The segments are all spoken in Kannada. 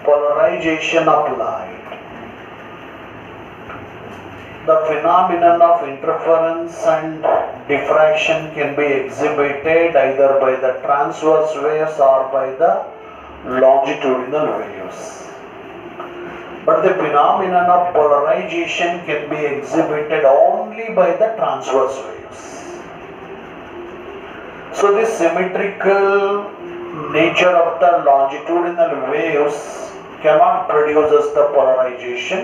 Polarization of light. The phenomenon of interference and diffraction can be exhibited either by the transverse waves or by the longitudinal waves. But the phenomenon of polarization can be exhibited only by the transverse waves. So the symmetrical nature of the longitudinal waves cannot produce us the polarization,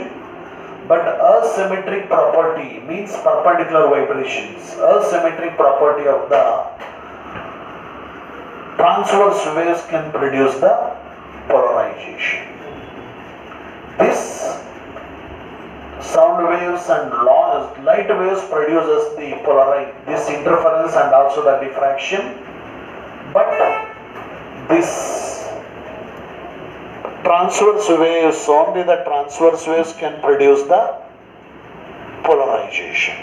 but asymmetric property means perpendicular vibrations. Asymmetric property of the transverse waves can produce the polarization. This sound waves and light waves produces the this interference and also the diffraction, but this transverse waves, only the transverse waves can produce the polarization.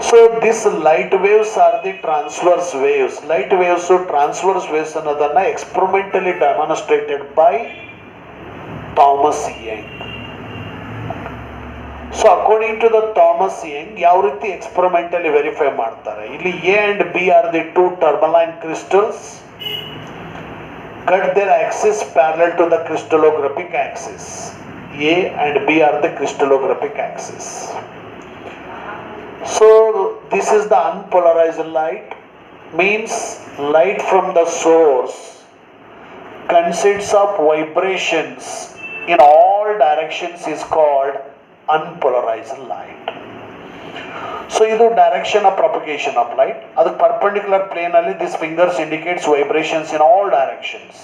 So these light waves are the transverse waves. Light waves or transverse waves ಅನ್ನೋದನ್ನ experimentally demonstrated by Thomas Young. So according to the Thomas Young, ಯಾವ ರೀತಿ experimentally verify ಮಾಡ್ತಾರೆ? ಇಲ್ಲಿ A and B are the two tourmaline crystals. Cut their axis parallel to the crystallographic axis. A and B are the crystallographic axis. So this is the unpolarized light, means light from the source consists of vibrations in all directions is called unpolarized light. So ಇದು direction of propagation of light. ಅದಕ್ಕೆ perpendicular plane ಅಲ್ಲಿ this fingers indicates vibrations in all directions.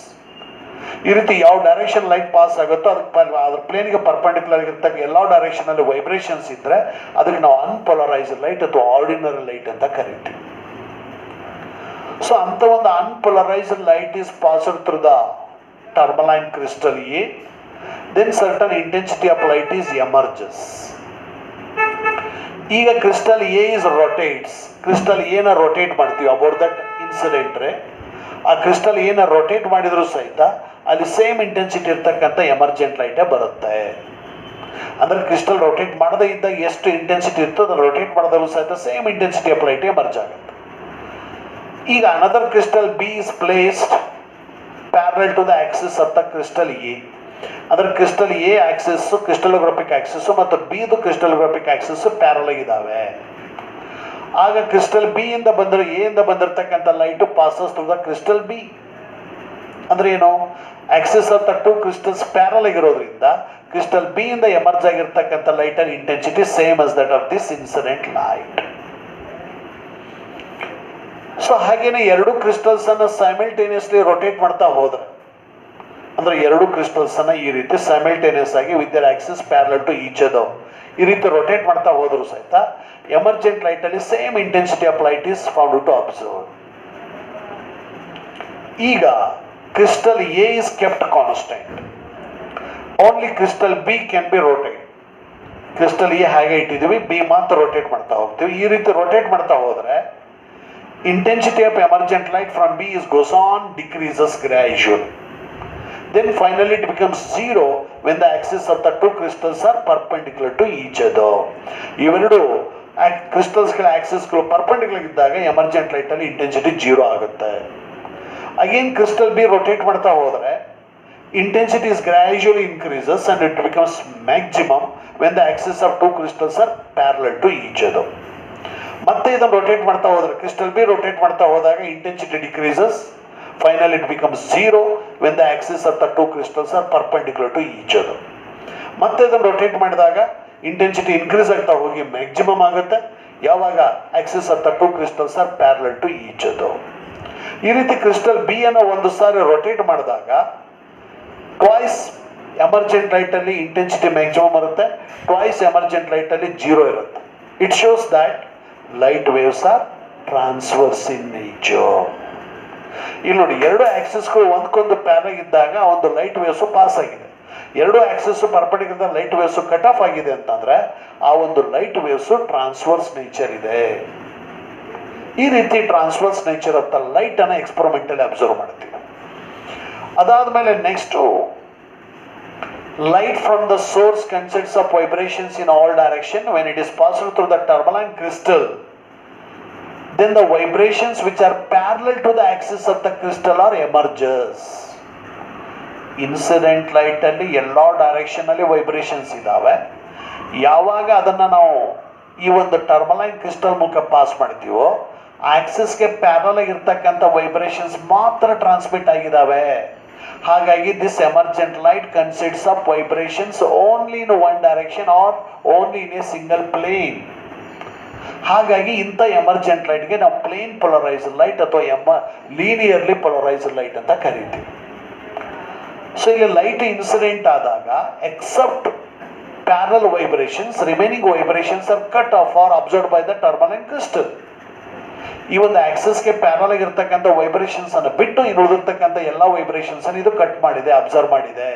ಈ ರೀತಿ ಯಾವ ಡೈರೆಕ್ಷನ್ ಲೈಟ್ ಪಾಸ್ ಆಗುತ್ತೋ ಅದಕ್ಕೆ ಅದ್ರ ಪ್ಲೇನ್ಗೆ ಪರ್ಪೆಂಡಿಕ್ಯುಲರ್ ಇರ್ತಕ್ಕ ಎಲ್ಲ ಡೈರೆಕ್ಷನ್ ಅಲ್ಲಿ ವೈಬ್ರೇಷನ್ಸ್ ಇದ್ರೆ ಅದಕ್ಕೆ ನಾವು ಅನ್ಪೋಲರೈಸ್ಡ್ ಲೈಟ್ ಅಥವಾ ಆರ್ಡಿನರಿ ಲೈಟ್ ಅಂತ ಕರಿತೀವಿ. ಸೊ ಅಂತ ಒಂದು unpolarised light is passed through the tourmaline crystal A. then certain intensity of light is emerges. ಈಗ crystal A is rotates. Crystal ಎನ ರೊಟೇಟ್ ಮಾಡ್ತೀವಿ ಅಬೌಟ್ ದಟ್ ಇನ್ಸಿಡೆಂಟ್ ರೇ. ಆ ಕ್ರಿಸ್ಟಲ್ ಎನ ರೊಟೇಟ್ ಮಾಡಿದ್ರು ಸಹಿತ ಅಲ್ಲಿ ಸೇಮ್ ಇಂಟೆನ್ಸಿಟಿ ಇರ್ತಕ್ಕಂಥ ಎಮರ್ಜೆಂಟ್ ಲೈಟೇ ಬರುತ್ತೆ. ಅಂದ್ರೆ ಕ್ರಿಸ್ಟಲ್ ರೊಟೇಟ್ ಮಾಡದೇ ಇದ್ದಾಗ ಎಷ್ಟು ಇಂಟೆನ್ಸಿಟಿ ಇರ್ತೋ ಅದನ್ನು ರೊಟೇಟ್ ಮಾಡಿದ್ರು ಸಹಿತ same intensity of light emerge ಆಗುತ್ತೆ. ಈಗ another crystal B is placed parallel to the axis of the crystal A. ಅಂದ್ರೆ crystal A axis crystallographic axis ಮತ್ತು ಬಿದು ಕ್ರಿಸ್ಟಲೋಗ್ರಫಿಕ್ ಆಕ್ಸಿಸ್ ಪ್ಯಾರಲ್ ಆಗಿದ್ದಾವೆ. ಆಗ ಕ್ರಿಸ್ಟಲ್ ಬಿ ಇಂದ ಬಂದರೆ ಎ ಇಂದ ಬಂದಿರತಕ್ಕಂಥ light passes through the crystal B. ಅಂದ್ರೆ ಏನು, axis of the two crystals parallel ಆಗಿರೋದ್ರಿಂದ ಕ್ರಿಸ್ಟಲ್ ಬಿ ಇಂದ ಎಮರ್ಜ್ ಆಗಿರ್ತಕ್ಕಂಥ light and intensity same as that of this incident light. So ಹಾಗೇನೆ ಎರಡು ಕ್ರಿಸ್ಟಲ್ಸ್ ಅನ್ನ ಸೈಮಲ್ಟೇನಿಯಸ್ಲಿ ರೊಟೇಟ್ ಮಾಡ್ತಾ ಹೋದ್ರೆ, ಅಂದ್ರೆ ಎರಡು ಕ್ರಿಸ್ಟಲ್ಸ್ ಅನ್ನ ಈ ರೀತಿ ಸೈಮಲ್ಟೇನಿಯಸ್ ಆಗಿ with their axis parallel to each other ಈ ರೀತಿ ರೊಟೇಟ್ ಮಾಡ್ತಾ ಹೋದ್ರು ಸಹಿತ ಎಮರ್ಜೆಂಟ್ ಲೈಟ್ ಅಲ್ಲಿ same intensity of light is found to observe. ಈಗ crystal A is kept constant, only crystal B can be rotate. Crystal A ಹಾಗೆ ಇಟ್ಟಿದ್ದೀವಿ, ಬಿ ಮಾತ್ರ ರೊಟೇಟ್ ಮಾಡ್ತಾ ಹೋಗ್ತೀವಿ. ಈ ರೀತಿ ರೊಟೇಟ್ ಮಾಡ್ತಾ ಹೋದ್ರೆ intensity of emergent light from B is goes on decreases gradually. Then finally it becomes zero when the axis of the two crystals are perpendicular to each other. ಇವೆರಡು ಕ್ರಿಸ್ಟಲ್ಸ್ಗಳ ಆಕ್ಸಿಸ್ಗಳು ಪರ್ಪೆಂಡಿಕ್ಯುಲರ್ ಇದ್ದಾಗ ಎಮರ್ಜೆಂಟ್ ಲೈಟ್ ಅಲ್ಲಿ ಇಂಟೆನ್ಸಿಟಿ ಜೀರೋ ಆಗುತ್ತೆ. ಅಗೇನ್ ಕ್ರಿಸ್ಟಲ್ ಬಿ ರೊಟೇಟ್ ಮಾಡ್ತಾ ಹೋದ್ರೆ intensity is gradually increases and it becomes maximum when the axis of two crystals are parallel to each other. ಮತ್ತೆ ಇದನ್ನು ರೊಟೇಟ್ ಮಾಡ್ತಾ ಹೋದ್ರೆ ಕ್ರಿಸ್ಟಲ್ ಬಿ ರೊಟೇಟ್ ಮಾಡ್ತಾ ಹೋದಾಗ intensity decreases. Final it becomes zero when the axis of the two crystals are perpendicular to each other. ಮತ್ತೆ ಇದನ್ನು ರೊಟೇಟ್ ಮಾಡಿದಾಗ ಇಂಟೆನ್ಸಿಟಿ ಇನ್ಕ್ರೀಸ್ ಆಗ್ತಾ ಹೋಗಿ ಮ್ಯಾಕ್ಸಿಮಮ್ ಆಗುತ್ತೆ ಯಾವಾಗ axis of the two crystals are parallel to each other. ಈ ರೀತಿ ಕ್ರಿಸ್ಟಲ್ ಬಿ ಅನ್ನು ಒಂದು ಸಾರಿ ರೊಟೇಟ್ ಮಾಡಿದಾಗ ಟ್ವೈಸ್ ಎಮರ್ಜೆಂಟ್ ಲೈಟ್ ಅಲ್ಲಿ ಇಂಟೆನ್ಸಿಟಿ ಮ್ಯಾಕ್ಸಿಮಮ್ ಇರುತ್ತೆ, ಟ್ವೈಸ್ ಎಮರ್ಜೆಂಟ್ ಲೈಟ್ ಅಲ್ಲಿ ಜೀರೋ ಇರುತ್ತೆ. It shows that light waves are transverse in nature. ಇಲ್ಲಿ ನೋಡಿ, ಎರಡು ಆಕ್ಸಿಸ್ಗಳು ಒಂದಕ್ಕೊಂದು ಪ್ಯಾರಲ್ ಇದ್ದಾಗ ಒಂದು ಲೈಟ್ ವೇವ್ಸ್ ಪಾಸ್ ಆಗಿದೆ. ಎರಡು Axis perpendicular light waves cut off ಆಗಿದೆ ಅಂತಂದ್ರೆ ಆ ಒಂದು ಲೈಟ್ ವೇವ್ಸ್ ಟ್ರಾನ್ಸ್ವರ್ಸ್ ನೇಚರ್ ಇದೆ. ಈ ರೀತಿ transverse nature of the light ಅನ್ನ ಎಕ್ಸ್ಪೆರಿಮೆಂಟಲ್ಲಿ ಅಬ್ಸರ್ವ್ ಮಾಡ್ತೀವಿ. ಅದಾದಮೇಲೆ next light from the source consists of vibrations in all direction. When it is passed through the tourmaline crystal, then the vibrations which are parallel to the axis of the crystal are emerges. Incident ಲೈಟಲ್ಲಿ ಎಲ್ಲ ಡೈರೆಕ್ಷನಲ್ಲಿ ವೈಬ್ರೇಷನ್ಸ್ ಇದ್ದಾವೆ. ಯಾವಾಗ ಅದನ್ನು ನಾವು ಈ ಒಂದು ಟರ್ಮಲೈನ್ ಕ್ರಿಸ್ಟಲ್ ಮೂಲಕ ಪಾಸ್ ಮಾಡ್ತೀವೋ ಆಕ್ಸಿಸ್ಗೆ ಪ್ಯಾರಲ್ ಆಗಿರ್ತಕ್ಕಂಥ ವೈಬ್ರೇಷನ್ಸ್ ಮಾತ್ರ ಟ್ರಾನ್ಸ್ಮಿಟ್ ಆಗಿದ್ದಾವೆ. ಹಾಗಾಗಿ this emergent light consists of vibrations only in one direction or only in a single plane. ಹಾಗಾಗಿ ಇಂಥ ಎಮರ್ಜೆಂಟ್ ಲೈಟ್ಗೆ ನಾವು ಪ್ಲೇನ್ ಪೊಲರೈಸ್ಡ್ ಲೈಟ್ ಅಥವಾ ಲೀನಿಯರ್ಲಿ ಪೊಲರೈಸ್ಡ್ ಲೈಟ್ ಅಂತ ಕರಿತೀವಿ. ಸೊ ಇಲ್ಲಿ ಲೈಟ್ ಇನ್ಸಿಡೆಂಟ್ ಆದಾಗ except parallel vibrations remaining vibrations are cut off or absorbed by the tourmaline crystal. ಈ ಒಂದು ಆಕ್ಸಸ್ಗೆ ಪ್ಯಾರಲ್ ಆಗಿರ್ತಕ್ಕಂಥ ವೈಬ್ರೇಷನ್ಸ್ ಅನ್ನು ಬಿಟ್ಟು ಇನ್ನು ಉಳಿದಿರ್ತಕ್ಕಂಥ ಎಲ್ಲ ವೈಬ್ರೇಷನ್ಸ್ ಅನ್ನು ಇದು ಕಟ್ ಮಾಡಿದೆ, ಅಬ್ಸರ್ವ್ ಮಾಡಿದೆ.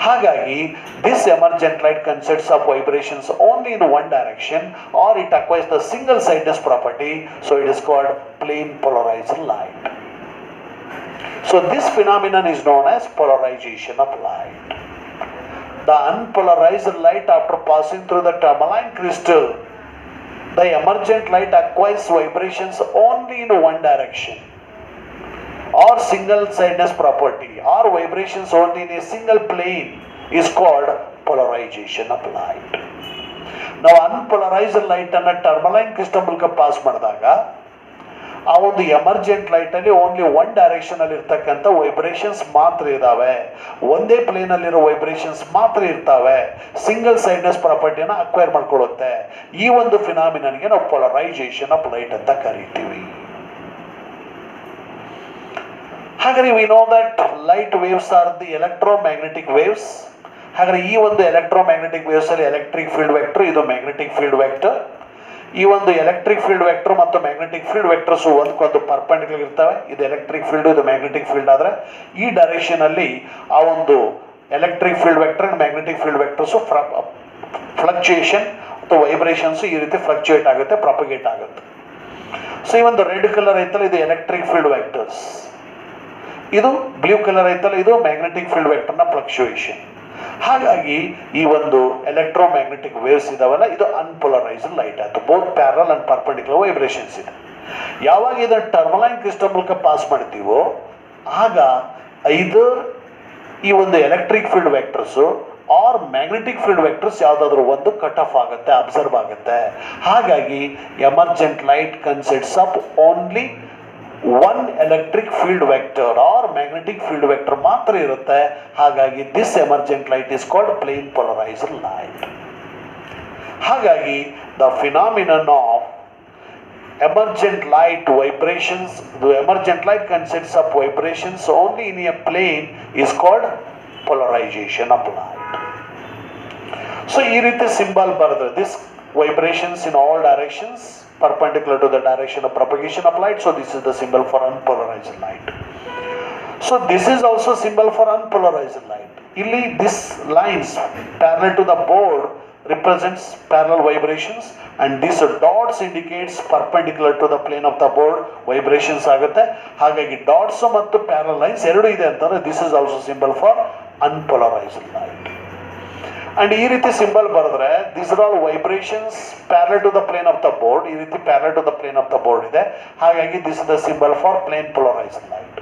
ಹಾಗಾಗಿ this emergent light consists of vibrations only in one direction or it acquires the single sidedness property, so it is called plane polarized light. So this phenomenon is known as polarization of light. The unpolarized light after passing through the tourmaline crystal, the emergent light acquires vibrations only in one direction or single sidedness property or vibrations only in a single plane is called polarization of light. ನಾವು unpolarized light ಅನ್ನು ಟರ್ಮಲೈನ್ ಕ್ರಿಸ್ಟಲ್ ಮೂಲಕ ಪಾಸ್ ಮಾಡಿದಾಗ ಆ ಒಂದು ಎಮರ್ಜೆಂಟ್ ಲೈಟಲ್ಲಿ ಓನ್ಲಿ ಒನ್ ಡೈರೆಕ್ಷನಲ್ಲಿ ಇರ್ತಕ್ಕಂಥ ವೈಬ್ರೇಷನ್ಸ್ ಮಾತ್ರ ಇದ್ದಾವೆ, ಒಂದೇ ಪ್ಲೇನಲ್ಲಿರೋ ವೈಬ್ರೇಷನ್ಸ್ ಮಾತ್ರ ಇರ್ತವೆ, ಸಿಂಗಲ್ ಸೈಡ್ನೆಸ್ ಪ್ರಾಪರ್ಟಿಯನ್ನು ಅಕ್ವೈರ್ ಮಾಡ್ಕೊಳ್ಳುತ್ತೆ. ಈ ಒಂದು ಫಿನಾಮಿನನ್ಗೆ ನಾವು ಪೊಲರೈಸೇಷನ್ ಆಫ್ ಲೈಟ್ ಅಂತ ಕರಿತೀವಿ. ಹಾಗಾದ್ರೆ we know that light waves R the electromagnetic waves. ಹಾಗಾದ್ರೆ ಈ ಒಂದು ಎಲೆಕ್ಟ್ರೋಮ್ಯಾಗ್ನೆಟಿಕ್ ವೇವ್ಸ್ ಅಲ್ಲಿ ಎಲೆಕ್ಟ್ರಿಕ್ ಫೀಲ್ಡ್ ವೆಕ್ಟರ್, ಇದು ಮ್ಯಾಗ್ನೆಟಿಕ್ ಫೀಲ್ಡ್ ವೆಕ್ಟರ್. ಈ ಒಂದು ಎಲೆಕ್ಟ್ರಿಕ್ ಫೀಲ್ಡ್ ವೆಕ್ಟರ್ ಮತ್ತು ಮ್ಯಾಗ್ನೆಟಿಕ್ ಫೀಲ್ಡ್ ವೆಕ್ಟರ್ಸ್ ಒಂದಕ್ಕೊಂದು ಪರ್ಪೆಂಡಿಕ್ಯುಲರ್ ಇರ್ತವೆ. ಇದು ಎಲೆಕ್ಟ್ರಿಕ್ ಫೀಲ್ಡ್, ಇದು ಮ್ಯಾಗ್ನೆಟಿಕ್ ಫೀಲ್ಡ್. ಆದರೆ ಈ ಡೈರೆಕ್ಷನ್ ಅಲ್ಲಿ ಆ ಒಂದು electric field vector and magnetic field vectors fluctuation ಅಥವಾ ವೈಬ್ರೇಷನ್ಸ್ ಈ ರೀತಿ ಫ್ಲಕ್ಚುಯೇಟ್ ಆಗುತ್ತೆ, ಪ್ರಾಪಗೇಟ್ ಆಗುತ್ತೆ. ಸೊ ಈ ಒಂದು ರೆಡ್ ಕಲರ್ ಐತಲ್ಲ ಇದು ಎಲೆಕ್ಟ್ರಿಕ್ ಫೀಲ್ಡ್ ವೆಕ್ಟರ್ಸ್, ಇದು ಬ್ಲೂ ಕಲರ್ ಐತಲ್ಲ ಇದು ಮ್ಯಾಗ್ನೆಟಿಕ್ ಫೀಲ್ಡ್ ವೆಕ್ಟರ್ನ ಫ್ಲಕ್ಚುಯೇಷನ್. ಹಾಗಾಗಿ ಈ ಒಂದು ಎಲೆಕ್ಟ್ರೋಮ್ಯಾಗ್ನೆಟಿಕ್ ವೇವ್ಸ್ ಇದಾವಲ್ಲ ಇದು ಅನ್ಪೋಲರೈಸ್ಡ್ ಲೈಟ್ ಆಯ್ತು. Both parallel and perpendicular vibrations ಇದೆ. ಯಾವಾಗ ಇದನ್ನು ಟರ್ಮಲೈನ್ ಕ್ರಿಸ್ಟಲ್ ಮೂಲಕ ಪಾಸ್ ಮಾಡ್ತೀವೋ ಆಗ ಐದರ್ ಈ ಒಂದು electric field vectors or magnetic field vectors ಯಾವುದಾದ್ರೂ ಒಂದು ಕಟ್ ಆಫ್ ಆಗುತ್ತೆ, ಅಬ್ಸರ್ವ್ ಆಗುತ್ತೆ. ಹಾಗಾಗಿ emergent light consists of only one electric field vector or magnetic field vector ಮಾತ್ರ ಇರುತ್ತೆ. ಹಾಗಾಗಿ this emergent light is called plane polarised light. ಹಾಗಾಗಿ the phenomenon of emergent light vibrations, the emergent light consists of vibrations only in a plane is called polarization of light. So ಈ ರೀತಿ ಸಿಂಬಲ್ ಬರೆದ್ರೆ this vibrations in all directions perpendicular to the direction of propagation of light, so this is the symbol for unpolarized light. So this is also symbol for unpolarized light. Illi this lines parallel to the board represents parallel vibrations and this dots indicates perpendicular to the plane of the board vibrations ಆಗುತ್ತೆ. ಹಾಗಾಗಿ dots ಮತ್ತು parallel lines ಎರಡು ಇದೆ ಅಂತಂದ್ರೆ this is also symbol for unpolarized light. And ಈ ರೀತಿ ಸಿಂಬಲ್ ಬರೆದ್ರೆ these are all vibrations parallel to the plane of the board. ಈ ರೀತಿ parallel to the plane of the board ಇದೆ. ಹಾಗಾಗಿ this is the symbol for plane polarized light.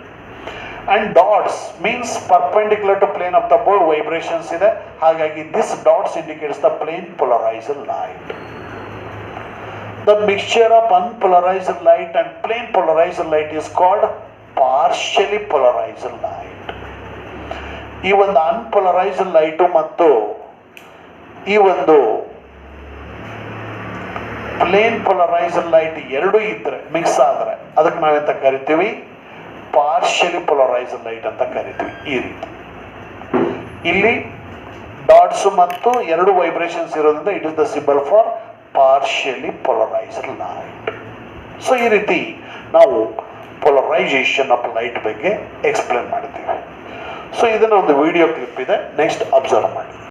And dots means perpendicular to plane of the board vibrations ಇದೆ. ಹಾಗಾಗಿ this dots indicates the plane polarized light. The mixture of unpolarized light and plane polarized light is called partially polarized light. ಈ ಒಂದು unpolarized light ಮತ್ತು ಈ ಒಂದು ಪ್ಲೇನ್ ಪೊಲರೈಸ್ಡ್ ಲೈಟ್ ಎರಡು ಇದ್ರೆ ಮಿಕ್ಸ್ ಆದ್ರೆ ಅದಕ್ಕೆ ನಾವೆಂತ ಕರಿತೀವಿ, ಪಾರ್ಷಿಯಲಿ ಪೊಲರೈಸ್ಡ್ ಲೈಟ್ ಅಂತ ಕರಿತೀವಿ. ಈ ರೀತಿ ಇಲ್ಲಿ ಡಾಟ್ಸ್ ಮತ್ತು ಎರಡು ವೈಬ್ರೇಷನ್ಸ್ ಇರೋದ್ರಿಂದ it is the symbol for partially polarised light. So ಈ ರೀತಿ ನಾವು ಪೊಲರೈಸೇಷನ್ ಆಫ್ ಲೈಟ್ ಬಗ್ಗೆ ಎಕ್ಸ್ಪ್ಲೇನ್ ಮಾಡ್ತೀವಿ. ಸೊ ಇದನ್ನ ಒಂದು ವಿಡಿಯೋ ಕ್ಲಿಪ್ ಇದೆ, ನೆಕ್ಸ್ಟ್ ಅಬ್ಸರ್ವ್ ಮಾಡಿ.